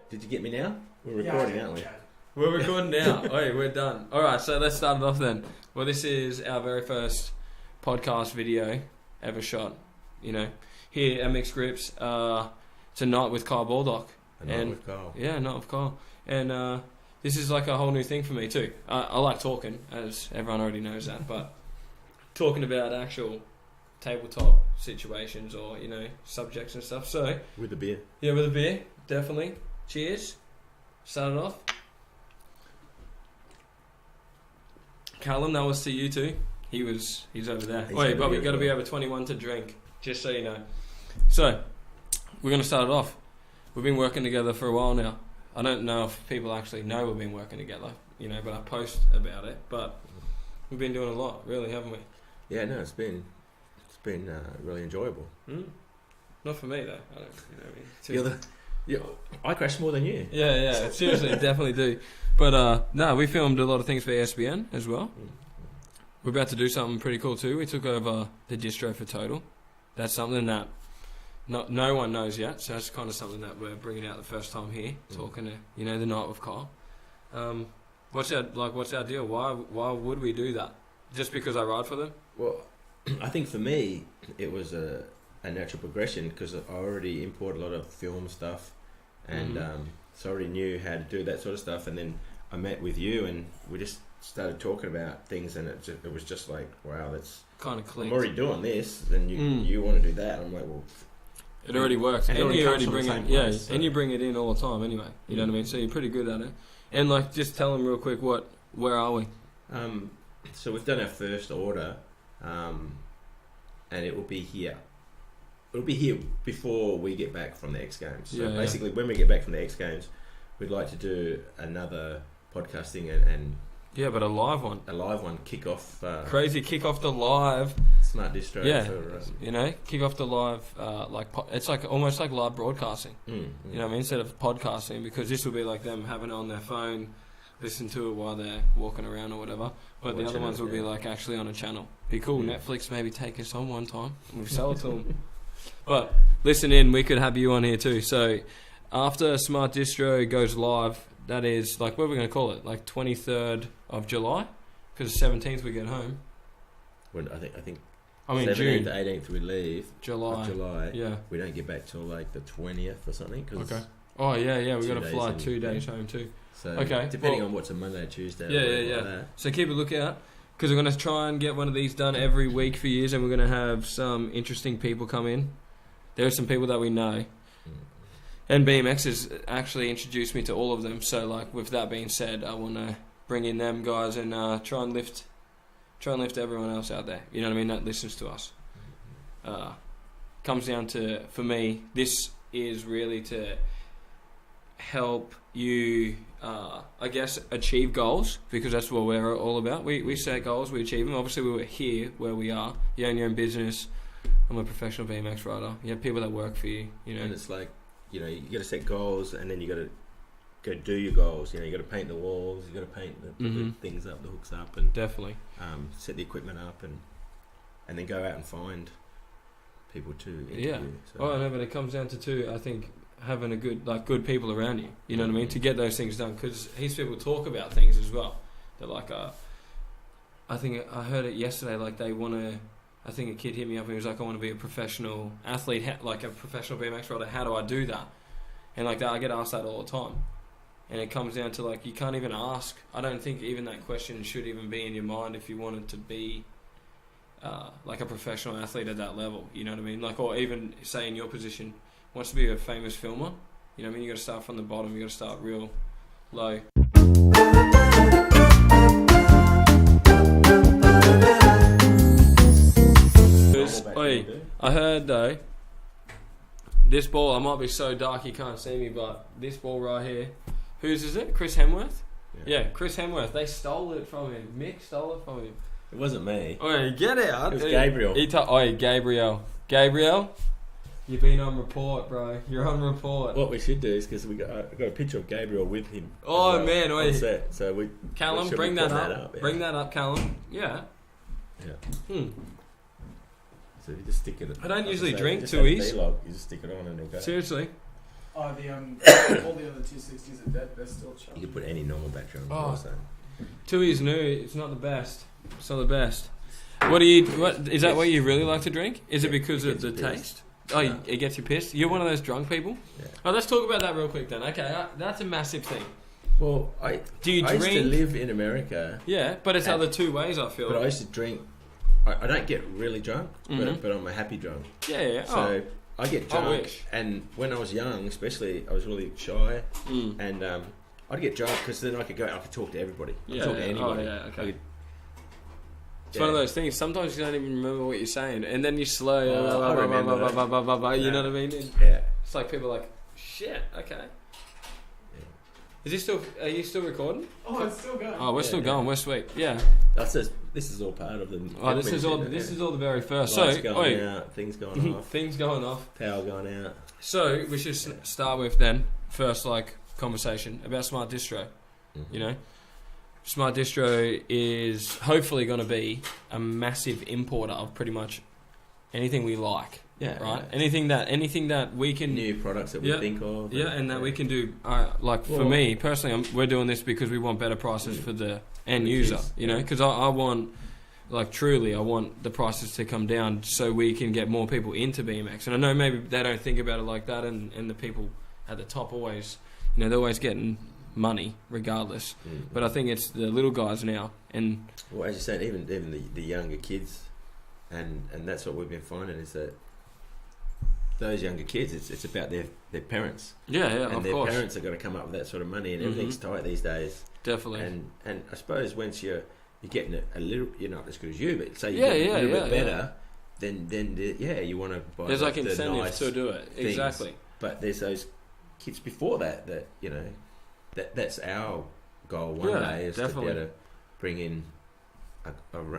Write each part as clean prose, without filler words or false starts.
Did you get me now? We're recording, aren't we? We're recording now. Oh, we're done. Alright, so let's start it off then. Well, this is our very first podcast video ever shot, you know, here at Mick's Grips. It's a night with Kyle Baldock. A night with Kyle. Yeah, a night with Kyle. And this is like a whole new thing for me too. I like talking, as everyone already knows that, but talking about actual tabletop situations or, you know, subjects and stuff. So with a beer. Yeah, with a beer, definitely. Cheers. Start it off. Callum, that was to you too. He's over there. Wait, but we've got to be over 21 to drink, just so you know. So, we're going to start it off. We've been working together for a while now. I don't know if people actually know we've been working together, you know, but I post about it. But we've been doing a lot, really, haven't we? Yeah, no, it's been really enjoyable. Not for me though. I don't, you know what I mean? I crash more than you. Yeah. Seriously, definitely do. But no, we filmed a lot of things for ESPN as well. We're about to do something pretty cool too. We took over the Distro for Total. That's something that no one knows yet. So that's kind of something that we're bringing out the first time here, talking to, you know, the night with Kyle. What's our deal? Why would we do that? Just because I ride for them? Well, I think for me it was a natural progression because I already imported a lot of film stuff, and so I already knew how to do that sort of stuff. And then I met with you, and we just started talking about things, and it was just like, wow, that's kind of clean. I'm already doing this, then you want to do that. I'm like, well, it already works, and you already bring it, place, and you bring it in all the time anyway. You know what I mean? So you're pretty good at it. And like, just tell them real quick, where are we? So we've done our first order, and it will be here. It'll be here before we get back from the X Games. So basically, when we get back from the X Games, we'd like to do another podcasting and but a live one. A live one, kick off. Crazy, kick off the live. Smart Distro. Yeah, you know, kick off the live, it's like almost like live broadcasting. You know what I mean? Instead of podcasting, because this will be like them having it on their phone, listen to it while they're walking around or whatever. But the other ones will be like actually on a channel. Be cool. Netflix maybe take us on one time and we sell it to them. But listen in, we could have you on here too. So after Smart Distro goes live, that is like, what are we going to call it? Like 23rd of July? Because the 17th we get home. When I think. I mean 17th, June. 18th we leave. July. Yeah. We don't get back till like the 20th or something. Okay. Oh yeah. We got to fly 2 days home too. So depending on what's a Monday, Tuesday. Yeah. Like that. So keep a lookout, because we're going to try and get one of these done every week for years, and we're going to have some interesting people come in. There are some people that we know, and BMX has actually introduced me to all of them. So like, with that being said, I want to bring in them guys and try and lift everyone else out there. You know what I mean? That listens to us. Comes down to, for me, this is really to help you, I guess, achieve goals, because that's what we're all about. We set goals, we achieve them. Obviously, we were here where we are. You own your own business. I'm a professional BMX rider. You have people that work for you, you know. And it's like, you know, you got to set goals, and then you got to go do your goals. You know, you got to paint the walls, you got to paint the things up, the hooks up, and definitely set the equipment up, and then go out and find people to interview. Yeah. So. Oh, I know, but it comes down to two. I think having a good people around you. You know what I mean? To get those things done, because heaps of people talk about things as well. They're like, I think I heard it yesterday. Like they want to. I think a kid hit me up and he was like, I want to be a professional athlete, like a professional BMX rider. How do I do that? And like that, I get asked that all the time. And it comes down to like, you can't even ask. I don't think even that question should even be in your mind if you wanted to be like a professional athlete at that level. You know what I mean? Like, or even say in your position, wants to be a famous filmer. You know what I mean? You got to start from the bottom. You got to start real low. I heard though, this ball, I might be so dark you can't see me, but this ball right here, whose is it? Chris Hemsworth? Yeah, Chris Hemsworth. They stole it from him. Mick stole it from him. It wasn't me. Oi, get out. It was Gabriel. Gabriel. Gabriel, you've been on report, bro. You're on report. What we should do is, because we got a picture of Gabriel with him. Oh, man. On set. So Callum, bring that up. Yeah. Bring that up, Callum. Yeah. So you just stick it. I don't usually drink too easy. You just stick it on and it'll go. Seriously. Oh, the all the other 260s are dead. They're still You charging. could put any normal battery on. Oh. Also. Tui's new. It's not the best. It's not the best. What do you? What is that? What you really like to drink? Is it because of the taste? Oh, it gets you pissed. You're one of those drunk people. Yeah. Oh, let's talk about that real quick then. Okay, that's a massive thing. Well, Do you I drink? used to live in America. Yeah, but it's other two ways. I feel. But I used to drink. I don't get really drunk, but I'm a happy drunk. Yeah. So I get drunk, wish. and when I was young, especially, I was really shy, Mm. and I'd get drunk because then I could talk to everybody. I could talk to anybody. Oh, yeah, okay. It's one of those things. Sometimes you don't even remember what you're saying, and then you slow. I remember You know what I mean? And Yeah. it's like people are like, shit. Okay. Is he still? Are you still recording? Oh, it's still going. Oh, we're still going. We're sweet. Yeah. This is all part of the. Oh, this is all. This is all the very first. Lights So, going out, things going off, things going off. power going out. So we should start with then first conversation about Smart Distro. Mm-hmm. You know, Smart Distro is hopefully going to be a massive importer of pretty much anything we like. Yeah. Right. Yeah. Anything that we can. New products that we think of. Yeah, and that we can do. For me personally, we're doing this because we want better prices for the end user. You know, because I want. Truly, I want the prices to come down so we can get more people into BMX. And I know maybe they don't think about it like that, and the people at the top always, they're always getting money regardless. Mm. But I think it's the little guys now. And well, as you said, even the younger kids, and that's what we've been finding is that those younger kids, it's about their parents. Yeah, and of their course. parents are going to come up with that sort of money, and everything's tight these days. Definitely. And I suppose once you're getting a little, you're not as good as you, but say you're getting a little bit better, then you want to buy. There's incentive nice to do it. things. Exactly. But there's those kids before that that's our goal one day is definitely. to be able to bring in.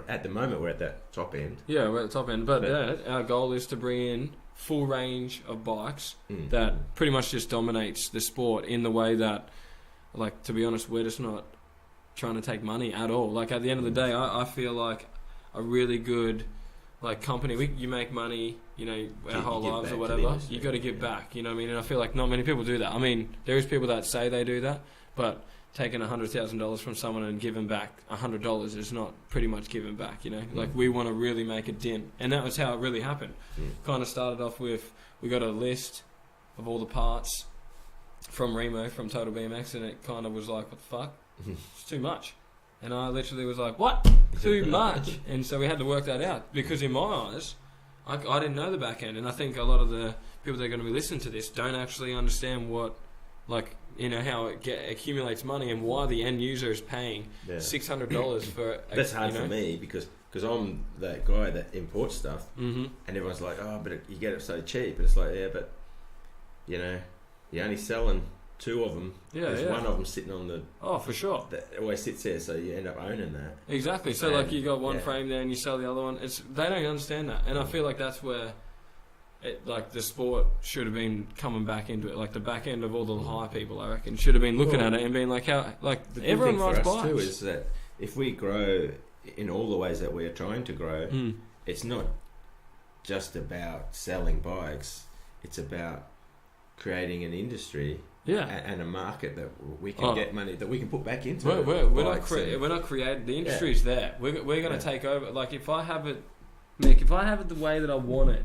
At the moment, we're at that top end. Yeah, we're at the top end. But our goal is to bring in full range of bikes that pretty much just dominates the sport in the way that, to be honest, we're just not trying to take money at all. At the end of the day, I feel like a really good company. You make money, our whole lives or whatever. You got to give back. You know what I mean? And I feel like not many people do that. I mean, there is people that say they do that, but taking $100,000 from someone and giving back $100 is not pretty much giving back. We want to really make a dent, and that was how it really happened. Kind of started off with we got a list of all the parts from Remo from Total BMX, and it kind of was like, what the fuck? It's too much. And I literally was like, what? Too much? And so we had to work that out, because in my eyes, I didn't know the back end. And I think a lot of the people that are going to be listening to this don't actually understand what, how it accumulates money and why the end user is paying $600 for That's hard for me because I'm that guy that imports stuff, and everyone's like, oh, but you get it so cheap. And it's like, yeah, but, you're only selling 2 of them. There's one of them sitting on the... Oh, for sure. That always sits there, so you end up owning that. Exactly. So, you got one frame there and you sell the other one. They don't understand that. And I feel like that's where, the sport should have been coming back into it. The back end of all the high people, I reckon, should have been looking at it and being how... the everyone thing rides for us bikes. too is that if we grow in all the ways that we're trying to grow, it's not just about selling bikes. It's about creating an industry... and a market that we can get money that we can put back into. We're not creating. The industry's there. We're going to take over. If I have it, Mick, if I have it the way that I want it,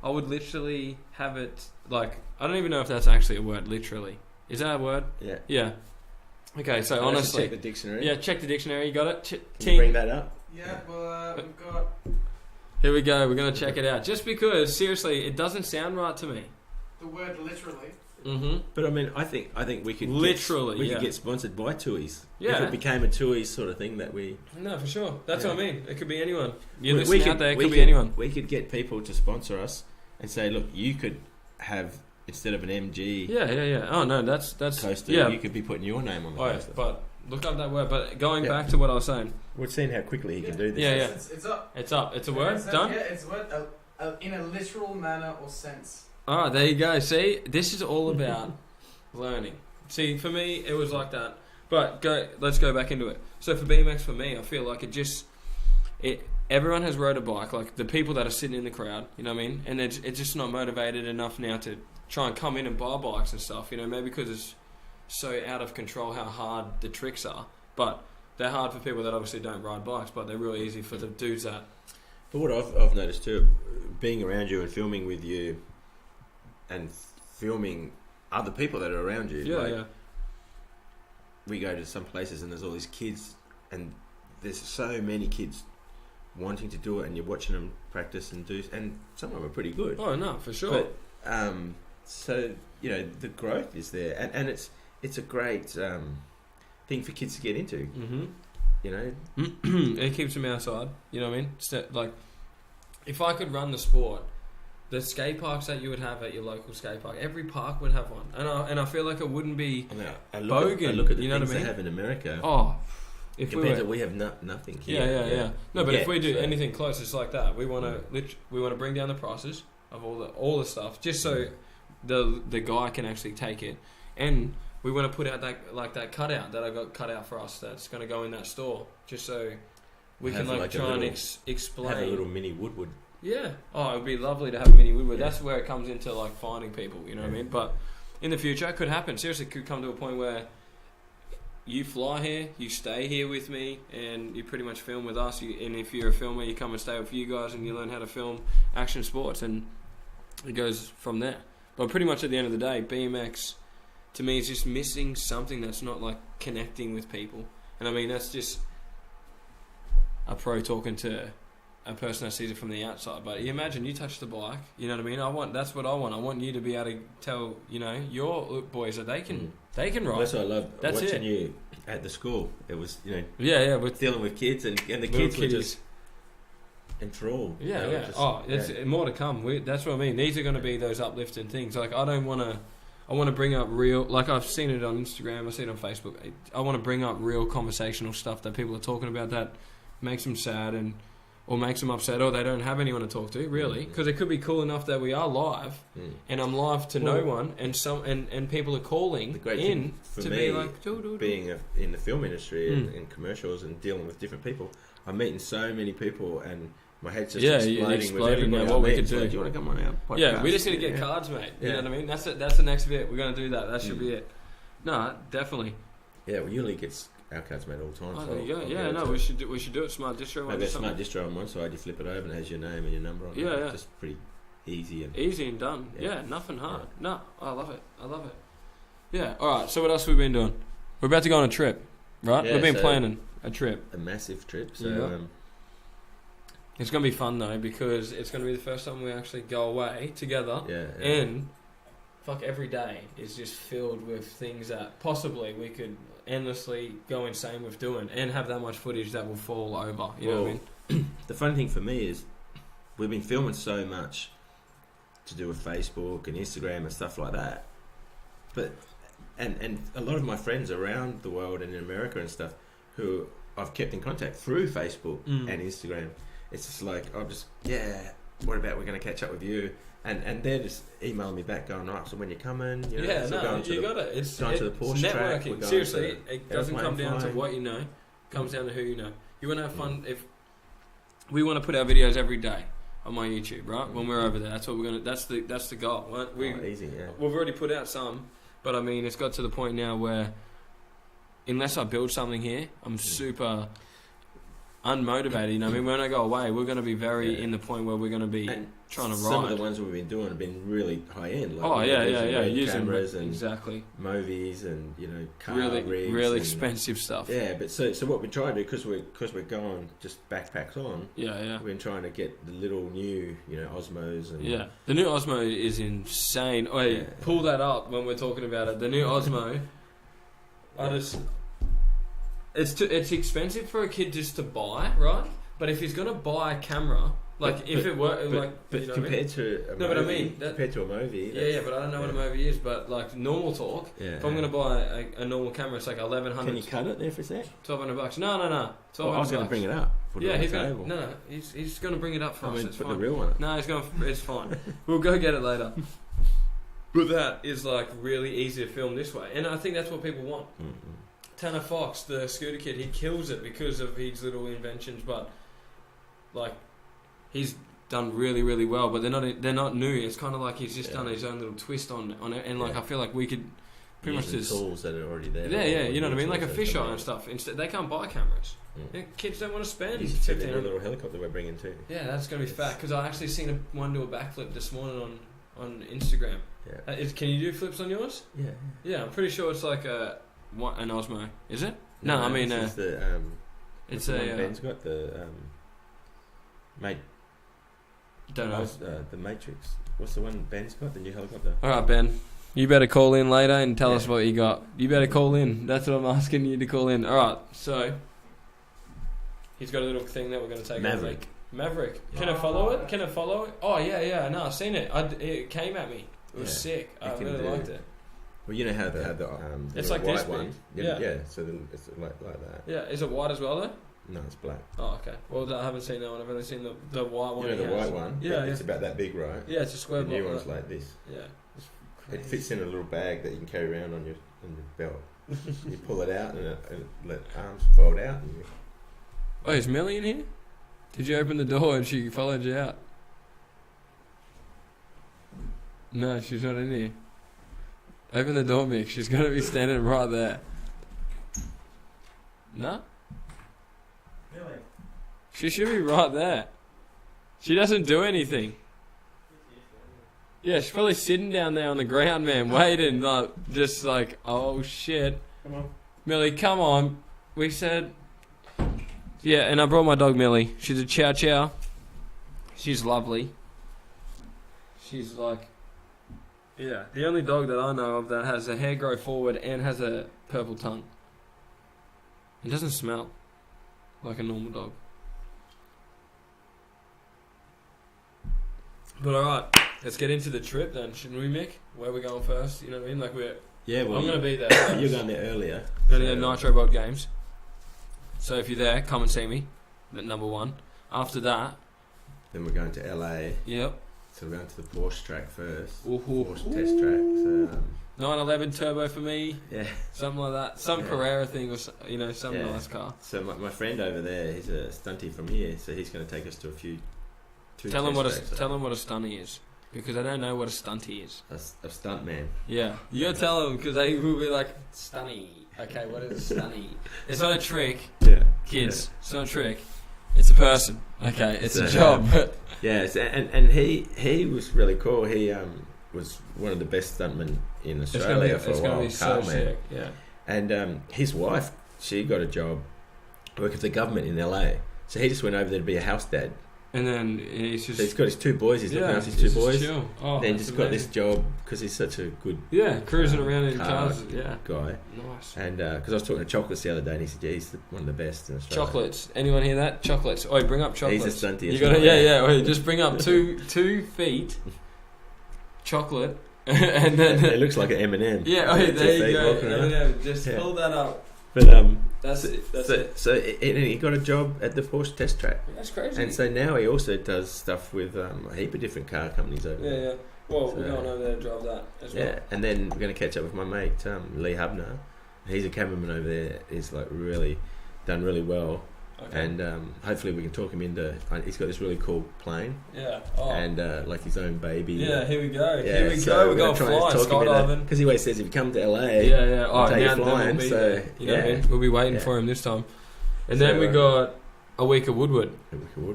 I would literally have it. I don't even know if that's actually a word. Literally, is that a word? Yeah. Yeah. Okay, so honestly, check the dictionary. Yeah, check the dictionary. You got it. Can you bring that up? Yeah. Well, we've got. Here we go. We're going to check it out. Just because, seriously, it doesn't sound right to me. The word literally. But I mean, I think we could get sponsored by Tui's. Yeah, if it became a Tui's sort of thing that we. No, for sure. That's what I mean. It could be anyone. It could be anyone. We could get people to sponsor us and say, look, you could have instead of an MG. Yeah. Oh no, that's coaster. Yeah. You could be putting your name on the coaster. But look up that word. But going back to what I was saying, we're seeing how quickly he can do this. Yeah. It's up. It's up. It's a word. Done. Yeah, it's a word in a literal manner or sense. Ah, there you go. See, this is all about learning. See, for me, it was like that. But let's go back into it. So for BMX, for me, I feel like it everyone has rode a bike, like the people that are sitting in the crowd, you know what I mean? And it's just not motivated enough now to try and come in and buy bikes and stuff, you know, maybe because it's so out of control how hard the tricks are. But they're hard for people that obviously don't ride bikes, but they're really easy for the dudes that... But what I've noticed too, being around you and filming with you and filming other people that are around you. Yeah, like, yeah. We go to some places and there's all these kids and there's so many kids wanting to do it, and you're watching them practice and do, and some of them are pretty good. Oh, no, for sure. But, so, you know, the growth is there, and it's a great thing for kids to get into. Mm-hmm. You know, it keeps them outside. You know what I mean? Like, if I could run the sport, the skate parks that you would have at your local skate park, every park would have one, and I feel like it wouldn't be bogan. I look at the you know things what I mean? they have in America. Oh, if we have nothing here. Yeah. No, but if we do anything close, it's like that. We want to bring down the prices of all the stuff, just so the guy can actually take it, and we want to put out that cutout that I got cut out for us that's going to go in that store, just so we can try and explain. Have a little mini Woodward. Yeah. Oh, it would be lovely to have a mini Woodward. Yeah. That's where it comes into like finding people. You know what I mean? But in the future, it could happen. Seriously, it could come to a point where you fly here, you stay here with me, and you pretty much film with us. And if you're a filmer, you come and stay with you guys, and you learn how to film action sports, and it goes from there. But pretty much at the end of the day, BMX to me is just missing something that's not like connecting with people. And I mean, that's just a pro talking to a person that sees it from the outside. But you imagine you touch the bike, you know what I mean? That's what I want. I want you to be able to tell, you know, your boys that they can ride. Well, that's what I love watching you at the school. It was, you know, with dealing with kids, and the kids were just enthralled. Yeah, you know, yeah. It's more to come. That's what I mean. These are going to be those uplifting things. Like, I want to bring up real, like I've seen it on Instagram, I've seen it on Facebook. I want to bring up real conversational stuff that people are talking about that makes them sad or makes them upset, or they don't have anyone to talk to, really. Because it could be cool enough that we are live, and I'm live to no one, and people are calling in to me, be like, being in the film industry and commercials and dealing with different people, I'm meeting so many people, and my head's just exploding with everybody. What we could do. Like, do you want to come on our podcast? Yeah, we just need to get cards, mate. You know what I mean? That's the next bit. We're going to do that. That should be it. No, definitely. Yeah, well, Yuli gets our cards made all the time. Oh, there you go. Yeah, no, we should do it. Smart Distro. Maybe a Smart Distro on one side, you flip it over and it has your name and your number on it. Yeah. Just pretty easy and done. Yeah, nothing hard. No, I love it. Yeah, alright, so what else have we been doing? We're about to go on a trip, right? Yeah, We've been planning a trip. A massive trip. So it's going to be fun, though, because it's going to be the first time we actually go away together. Yeah. And every day is just filled with things that possibly we could endlessly go insane with doing, and have that much footage that will fall over. You know what I mean? The fun thing for me is we've been filming so much to do with Facebook and Instagram and stuff like that. But and a lot of my friends around the world and in America and stuff who I've kept in contact through Facebook and Instagram. It's just like, what about we're going to catch up with you? And they're just emailing me back going, right, so when you're coming, you know, you got it. It's going to the Porsche track. Networking. Seriously, it doesn't come down to what you know. It comes down to who you know. You want to have fun. If we want to put our videos every day on my YouTube, right? When we're over there, that's what we're gonna. That's the goal. Easy, yeah. We've already put out some, but I mean, it's got to the point now where unless I build something here, I'm super unmotivated. You know, I mean, when I go away, we're going to be very in the point where we're going to be trying to ride. Some of the ones we've been doing have been really high end. Like using cameras and movies and car rigs, really expensive stuff. Yeah, but so what we try to do because we're going just backpacks on. We've been trying to get the little new Osmos and the new Osmo is insane. Pull that up when we're talking about it. The new Osmo, It's expensive for a kid just to buy, right? But if he's gonna buy a camera, compared to a movie, compared to a movie, but I don't know what a movie is. But like normal talk, if I'm gonna buy a normal camera, it's like $1,100. Can you cut it there for a sec? $1,200. No. I was gonna bring it up. He's gonna bring it up for us. It's put fine. the real one. No, it's fine. We'll go get it later. But that is like really easy to film this way, and I think that's what people want. Tanner Fox, the scooter kid, he kills it because of his little inventions, but like he's done really, really well, but they're not new. It's kind of like he's just done his own little twist on it, and like I feel like we could pretty much just tools that are already there. Yeah, you know what I mean, like a fisheye and stuff. Instead, they can't buy cameras. Yeah, kids don't want to spend. You should see the little helicopter we're bringing too. Yeah, that's gonna be fat because I actually seen one do a backflip this morning on Instagram. Yeah. Can you do flips on yours? Yeah. Yeah, I'm pretty sure it's like an Osmo. Is it? No, I mean it's it's the a one Ben's got the mate. Don't know. The Matrix. What's the one Ben's got? The new helicopter. All right, Ben. You better call in later and tell us what you got. You better call in. That's what I'm asking you to call in. All right. So he's got a little thing that we're going to take. Maverick. Can I follow it? Oh yeah. No, I've seen it. It came at me. It was sick. I really liked it. Well, you know how the it's the like white this one. big. Yeah. So it's like that. Yeah. Is it white as well though? No, it's black. Oh, okay. Well, I haven't seen that one. I've only seen the white one. You know the white one? Yeah. It's about that big, right? Yeah, it's a square. The new one's like this. Yeah. It fits in a little bag that you can carry around on your belt. You pull it out and let arms fold out. And Oh, is Millie in here? Did you open the door and she followed you out? No, she's not in here. Open the door, Mick. She's going to be standing right there. No? Really? She should be right there. She doesn't do anything. Yeah, she's probably sitting down there on the ground, man, waiting, like, just like, oh shit. Come on. Millie, come on. We said... Yeah, and I brought my dog Millie. She's a chow chow. She's lovely. She's like... Yeah, the only dog that I know of that has a hair grow forward and has a purple tongue. It doesn't smell like a normal dog. But alright, let's get into the trip then, shouldn't we, Mick? Where are we going first? You know what I mean? Like well, I'm going to be there. You're going there earlier. Going to go Nitro Bod Games. So if you're there, come and see me. Number one. After that... Then we're going to LA. Yep. So we're going to the Porsche track first. Ooh. Porsche test track. So, 911 turbo for me. Yeah. Something like that. Some Carrera thing or, some nice car. So my friend over there, he's a stunty from here, so he's going to take us to a few... Tell him what a stunty is. Because I don't know what a stunty is. A stunt man. Yeah. You gotta tell him, because they will be like, stunny. Okay, what is a stunny? It's not a trick. Yeah. Kids, it's not a trick. It's a person. Okay, it's a job. Yes, and he was really cool. He was one of the best stuntmen in Australia for a while. It's going to be so sick. Yeah. And his wife, she got a job working for the government in LA. So he just went over there to be a house dad. And then he's just... So he's got his two boys. He's looking after his two boys. Chill. Oh, then just got this job because he's such a good... Yeah, cruising around in cars. Yeah. Guy. Nice. And because I was talking to Chocolates the other day and he said, yeah, he's one of the best in Australia. Chocolates. Anyone hear that? Chocolates. Oi, bring up chocolates. He's a stunty. You gotta, yeah. Oi, just bring up 2 feet chocolate and then... It looks like an M&M. Yeah, there you go. M&M. Just pull that up. But that's it. So he got a job at the Porsche test track. That's crazy. And so now he also does stuff with a heap of different car companies over there. Yeah. Well, we're going over there to drive that as well. Yeah, and then we're going to catch up with my mate Lee Hubner. He's a cameraman over there. He's like done really well. Okay. And hopefully we can talk him into... He's got this really cool plane. Yeah. And like his own baby. Yeah, here we go. Yeah, here we go. We're going to fly, skydiving. Because he always says if you come to LA... Yeah. Oh, now you're flying. We'll be there. You know what I mean? We'll be waiting for him this time. And then we got a week of Woodward.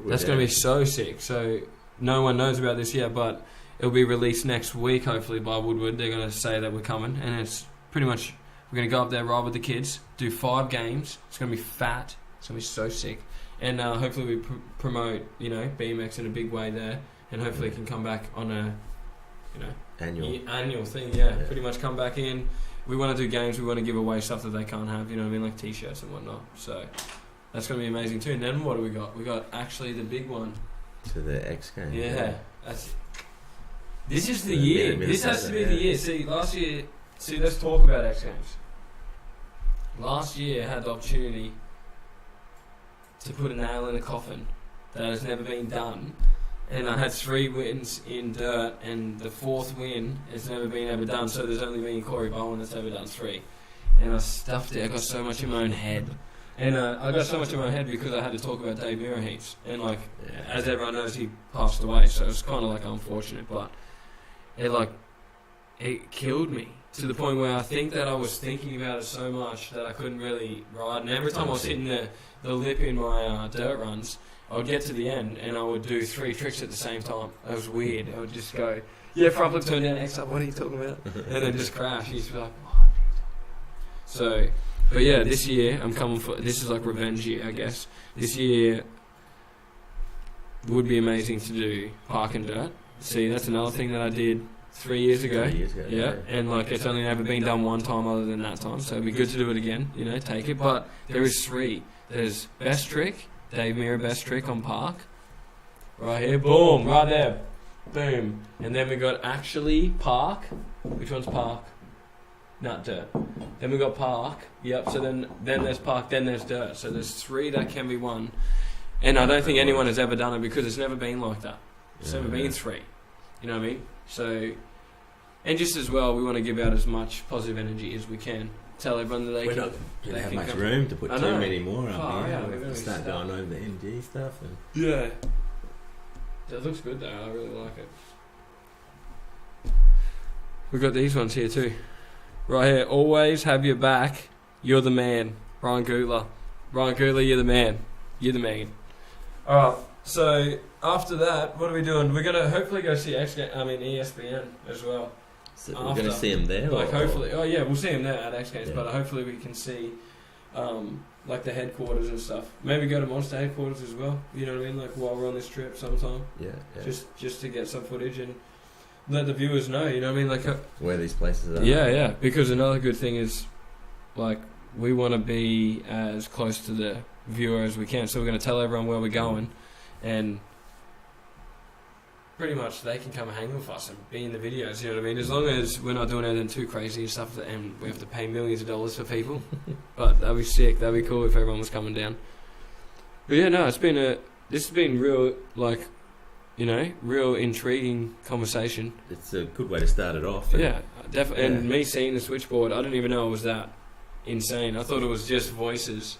That's going to be so sick. So no one knows about this yet, but it'll be released next week, hopefully, by Woodward. They're going to say that we're coming. And it's pretty much... We're going to go up there, ride with the kids, do 5 games. It's going to be fat. It's going to be so sick. And hopefully we promote, BMX in a big way there, and hopefully it can come back on a, annual thing. Yeah, pretty much come back in. We want to do games. We want to give away stuff that they can't have. You know what I mean, like T-shirts and whatnot. So that's going to be amazing too. And then what do we got? We got actually the big one. To the X Games. Yeah, this is the year. This has to be the year. See, last year. Let's talk about X Games. Last year I had the opportunity to put a nail in a coffin that has never been done, and I had 3 wins in dirt, and the 4th win has never been ever done. So there's only been Corey Bowen that's ever done 3, and I stuffed it. I got so much in my own head, And I got so much in my head because I had to talk about Dave Mirror heaps. And, like, as everyone knows, he passed away, so it's kind of, like, unfortunate. But it killed me to the point where I think that I was thinking about it so much that I couldn't really ride. And every time I was hitting the lip in my dirt runs, I would get to the end and I would do 3 tricks at the same time. It was weird. I would just go, front flip, turn down, X up, what are you talking about? And then just crash. You used to be like, what are you talking about? So, but yeah, this year I'm coming for, this is like revenge year, I guess. This year would be amazing to do park and dirt. See, that's another thing that I did 3 years ago. 3 years ago. Yeah, and like it's only ever been done one time other than that time, so it'd be good to do it again, take it. But there is 3. There's best trick, Dave Mirror best trick on park. Right here, boom, right there. Boom. And then we got actually park. Which one's park? Not dirt. Then we got park. Yep, so then there's park, then there's dirt. So there's 3 that can be won. And I don't think anyone has ever done it because it's never been like that. It's never been 3. You know what I mean? So, and just as well, we want to give out as much positive energy as we can. Tell everyone that they can. We don't have much room to put too many more up here. We're going to start going over the NG stuff. Yeah. That looks good though. I really like it. We've got these ones here too. Right here. Always have your back. You're the man. Ryan Gootler. You're the man. You're the man. Alright. So, after that, what are we doing? We're going to hopefully go see ESPN as well. So we're going to see him there? Like, hopefully. Oh, yeah, we'll see him there at X Games, but hopefully we can see, like, the headquarters and stuff. Maybe go to Monster headquarters as well, you know what I mean? Like, while we're on this trip sometime. Yeah. Just to get some footage and let the viewers know, you know what I mean? Like where these places are. Yeah, because another good thing is, like, we want to be as close to the viewer as we can, so we're going to tell everyone where we're going. And pretty much they can come hang with us and be in the videos, you know what I mean? As long as we're not doing anything too crazy and stuff, and we have to pay millions of dollars for people. But that'd be sick. That'd be cool if everyone was coming down. But yeah, no, this has been real, like, real intriguing conversation. It's a good way to start it off. Yeah, definitely. And me seeing the switchboard, I didn't even know it was that insane. I thought it was just voices.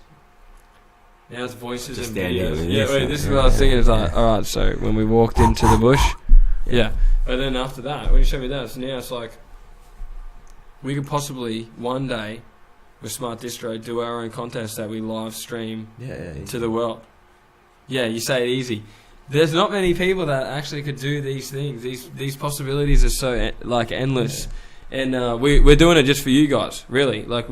Now it's voices and videos. Yeah, this is what I was thinking. It's like, alright, so when we walked into the bush, but then after that, when you showed me that, so now it's like, we could possibly one day, with Smart Distro, do our own contest that we live stream to the world. Yeah, you say it easy. There's not many people that actually could do these things. These possibilities are so endless, and we're doing it just for you guys, really. Like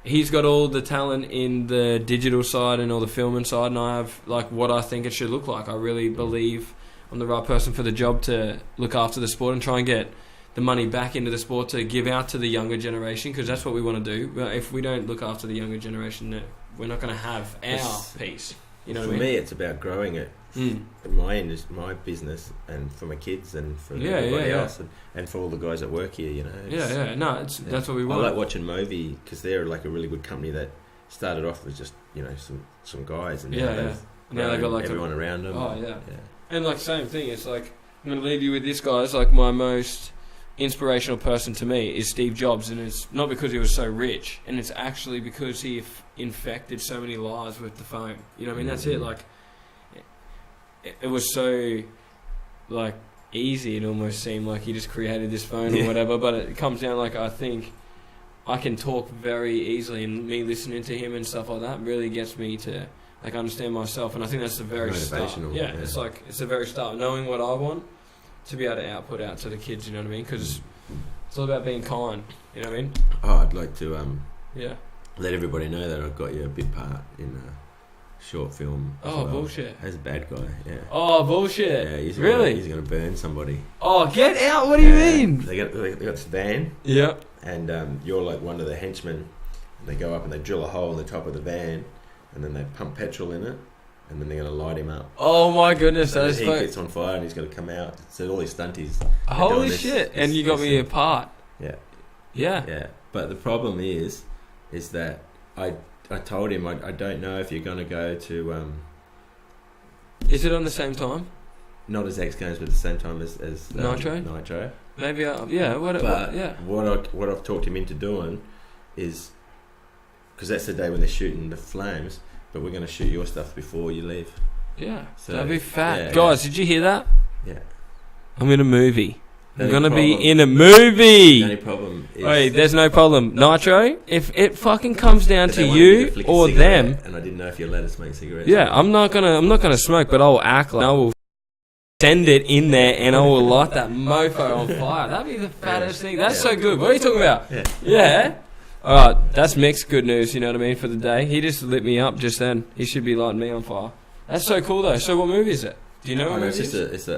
he's got all the talent in the digital side and all the filming side, and I have like what I think it should look like. I really believe I'm the right person for the job to look after the sport and try and get the money back into the sport to give out to the younger generation, because that's what we want to do. But if we don't look after the younger generation, we're not going to have our piece. You know what I mean? For me, it's about growing it. My end is my business, and for my kids, and for everybody else, and for all the guys that work here. No, that's what we want. I like watching Movi because they're like a really good company that started off with just some guys, and now they've got like everyone around them. Oh yeah, and like same thing. It's like I'm gonna leave you with this guy. It's like my most inspirational person to me is Steve Jobs, and it's not because he was so rich, and it's actually because he infected so many lives with the phone. You know what I mean? That's it. Like. It was so, like, easy. It almost seemed like he just created this phone or whatever. But it comes down, like, I think I can talk very easily, and me listening to him and stuff like that really gets me to, like, understand myself. And I think that's the very start. Yeah, it's like, it's the very start. Knowing what I want to be able to output out to the kids, you know what I mean? Because it's all about being kind, you know what I mean? Oh, I'd like to let everybody know that I've got you a big part in short film. Oh, bullshit. As a bad guy, Oh, bullshit. Yeah, he's really? Going to burn somebody. Oh, get out. What do you mean? They got this van. Yep. And you're like one of the henchmen. They go up and they drill a hole in the top of the van, and then they pump petrol in it, and then they're going to light him up. Oh, my goodness. So he gets on fire and he's going to come out. So all these stunties. Holy shit. And you got me a part. Yeah. Yeah. Yeah. But the problem is that I told him I don't know if you're going to go to... Is it on the same time? Not as X Games, but at the same time as Nitro. Maybe, What I've talked him into doing is... because that's the day when they're shooting the flames. But we're going to shoot your stuff before you leave. Yeah, So, that'd be fat. yeah, Guys, did you hear that? Yeah. I'm in a movie. The I'm only going to be problem- in a movie. The only problem is... Wait, there's no problem. Nitro, if it fucking comes down that to they want me to you flick a or cigarette, them, and I didn't know if you're allowed to smoke cigarettes. yeah, I'm not gonna smoke, but I will act like I will send it in there and I will light that mofo on fire. That'd be the fattest thing. That's so good. What are you talking about? Yeah. Yeah. Alright, that's Mick's good news, you know what I mean, for the day. He just lit me up just then. He should be lighting me on fire. That's so cool though. So what movie is it? Do you know what it's movie it just is?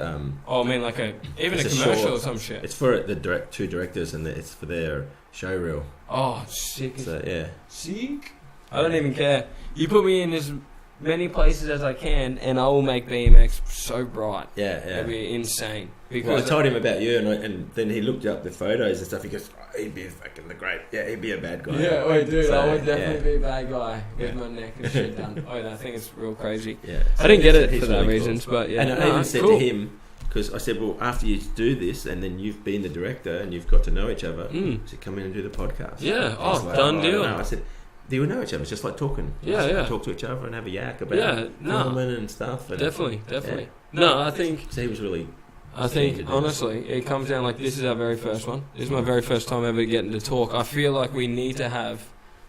Oh, I mean like even a it's a commercial short. or some shit. It's for the two directors, and it's for their show reel. Oh, sick. So yeah. Sick. I don't even care. You put me in as many places as I can, and I will make BMX so bright. Yeah. It'll be insane. Well, I Because told him about you, and then he looked up the photos and stuff. He goes, oh, "He'd be fucking the great. Yeah, he'd be a bad guy." yeah, wait, dude, So, I would definitely yeah. be a bad guy with Yeah. my neck and shit done. Oh, I think it's real crazy. Yeah. I didn't get it He's for that really cool. reasons, but yeah. And I even said to him, because I said, well, after you do this, and then you've been the director, and you've got to know each other, I said, come in and do the podcast. Yeah, He's oh, like, done I deal. don't know. I said, do you know each other? It's just like talking. Yeah, Just yeah. Talk to each other and have a yak about Yeah, no. filming and stuff. And Definitely. Yeah. No, I think So he was really... I think, honestly, it comes down like this is our very first one. This is my very first time ever getting to talk. I feel like we need to have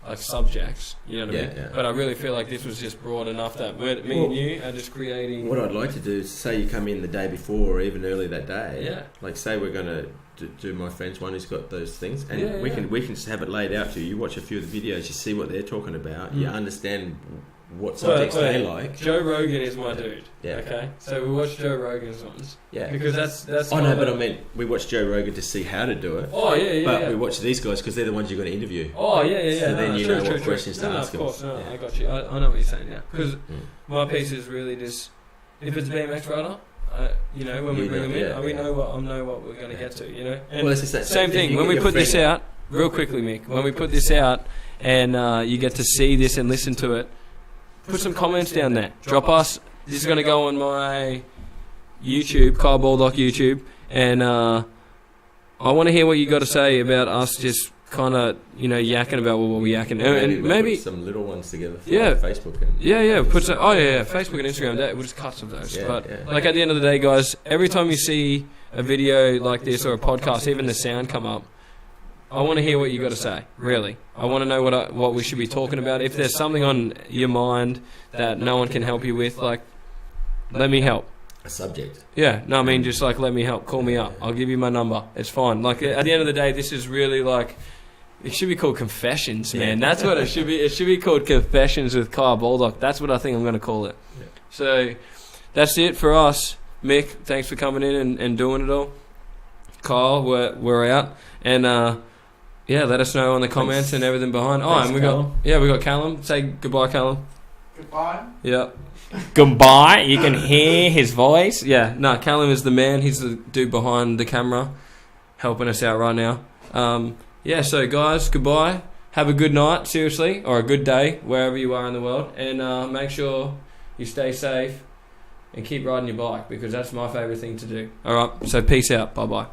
like subjects, you know what I mean? Yeah. But I really feel like this was just broad enough that me and you are just creating... What I'd like to do is say you come in the day before or even early that day. Yeah. Like say we're going to do my friend's one who's got those things, and Yeah, we yeah. can just have it laid out to you. You watch a few of the videos, you see what they're talking about, you understand what So, subjects they like. Joe Rogan is my dude. Yeah. Okay? So we watch Joe Rogan's ones. Yeah. Because that's Oh no, kind but of- I mean, we watch Joe Rogan to see how to do it. Oh, yeah, But yeah. we watch these guys because they're the ones you're going to interview. Oh, yeah. So then you true, know true, what true. questions to No, ask of course, them. no, Yeah. I got you. I know what you're saying now. Because Mm. my piece is really just, if it's a BMX rider, you know, when we You bring know, them in, yeah, we yeah. know what we're going to get to, you know? And Well, it's the same if thing, you when get we your put this friend- out, real quickly, Mick, when we put this out and you get to see this and listen to it, put some comments down there. Drop us. This is going to go on my YouTube, Kyle Baldock YouTube, and I want to hear what you got to say about us just kind of, you know, yakking about what we're yakking. And we'll maybe... put some little ones together for Yeah. Facebook. And Yeah, put some, Facebook and Instagram, we'll just cut some of those. Yeah, But yeah. like at the end of the day, guys, every time you see a video like this or a podcast, even the sound come up, I want to hear what you got to say. Really, I want to know what we should be talking about. If there's something on your mind that no one can help you with, like, let me help. a subject. Yeah, no, I mean just like let me help. Call me up. I'll give you my number. It's fine. Like at the end of the day, this is really like. It should be called Confessions, man. That's what it should be. It should be called Confessions with Kyle Baldock. That's what I think I'm going to call it. Yeah. So, that's it for us. Mick, thanks for coming in and doing it all. Kyle, we're out. And, yeah, let us know in the comments and everything behind. Oh, Thanks, and we Callum. got Callum. Say goodbye, Callum. Goodbye. Yeah. Goodbye. You can hear his voice. Yeah, no, Callum is the man. He's the dude behind the camera helping us out right now. Yeah, so guys, goodbye. Have a good night, seriously, or a good day, wherever you are in the world. And make sure you stay safe and keep riding your bike, because that's my favourite thing to do. Alright, so peace out. Bye-bye.